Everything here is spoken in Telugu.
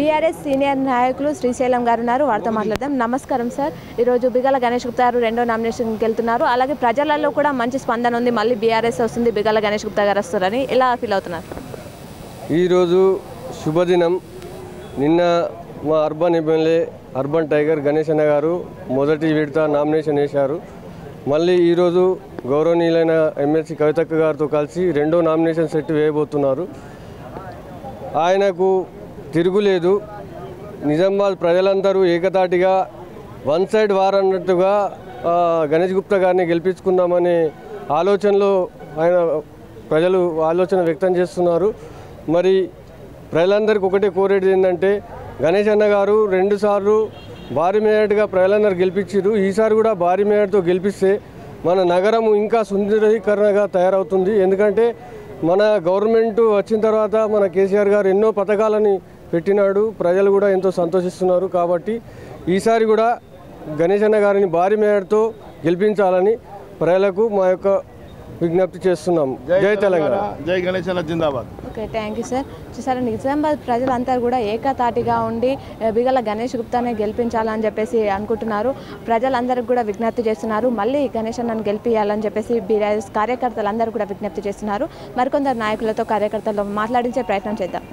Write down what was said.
బీఆర్ఎస్ సీనియర్ నాయకులు శ్రీశైలం గారు ఉన్నారు. వారితో మాట్లాడదాం. నమస్కారం సార్. ఈరోజు బిగల గణేష్ గుప్తా గారు రెండో నామినేషన్కి వెళ్తున్నారు. అలాగే ప్రజలలో కూడా మంచి స్పందన ఉంది. మళ్ళీ బీఆర్ఎస్ వస్తుంది, బిగల గణేష్ గుప్తా గారు వస్తారని ఎలా ఫీల్ అవుతున్నారు? ఈరోజు శుభదినం. నిన్న మా urban MLA urban tiger Ganesh అన్న గారు మొదటి విడత నామినేషన్ వేశారు. మళ్ళీ ఈరోజు గౌరవనీయులైన ఎమ్మెల్సీ కవితక్క గారితో కలిసి రెండో నామినేషన్ సెట్ వేయబోతున్నారు. ఆయనకు తిరుగులేదు. నిజామాబాద్ ప్రజలందరూ ఏకతాటిగా వన్ సైడ్ వార్ అన్నట్టుగా గణేష్ గుప్తా గారిని గెలిపించుకుందామనే ఆలోచనలో ఆయన ప్రజలు ఆలోచన వ్యక్తం చేస్తున్నారు. మరి ప్రజలందరికీ ఒకటే కోరేది ఏంటంటే, గణేష్ అన్న గారు 2 సార్లు భారీ మేయర్గా ప్రజలందరూ గెలిపించారు. ఈసారి కూడా భారీ మేయర్తో గెలిపిస్తే మన నగరం ఇంకా సుందరీకరణగా తయారవుతుంది. ఎందుకంటే మన గవర్నమెంట్ వచ్చిన తర్వాత మన కేసీఆర్ గారు ఎన్నో పథకాలని పెట్టినాడు. ప్రజలు కూడా ఎంతో సంతోషిస్తున్నారు. కాబట్టి ఈసారి కూడా గణేష్ అన్న గారిని భారీ మేయర్తో గెలిపించాలని ప్రజలకు మా యొక్క విజ్ఞప్తి చేస్తున్నాం. జై తెలంగాణ, జై గణేష్ అన్న జిందాబాద్. Okay, thank you sir. చూసారా, నిజామాబాద్ ప్రజలంతా కూడా ఏకతాటిగా ఉండి బిగల గణేష్ గుప్తానే గెలిపించాలని చెప్పేసి అనుకుంటున్నారు. ప్రజలందరికీ కూడా విజ్ఞప్తి చేస్తున్నారు. మళ్ళీ గణేష్ అన్నను గెలిపించాలని చెప్పేసి బీఆర్ఎస్ కార్యకర్తలందరూ కూడా విజ్ఞప్తి చేస్తున్నారు. మరికొందరు నాయకులతో కార్యకర్తలతో మాట్లాడించే ప్రయత్నం చేద్దాం.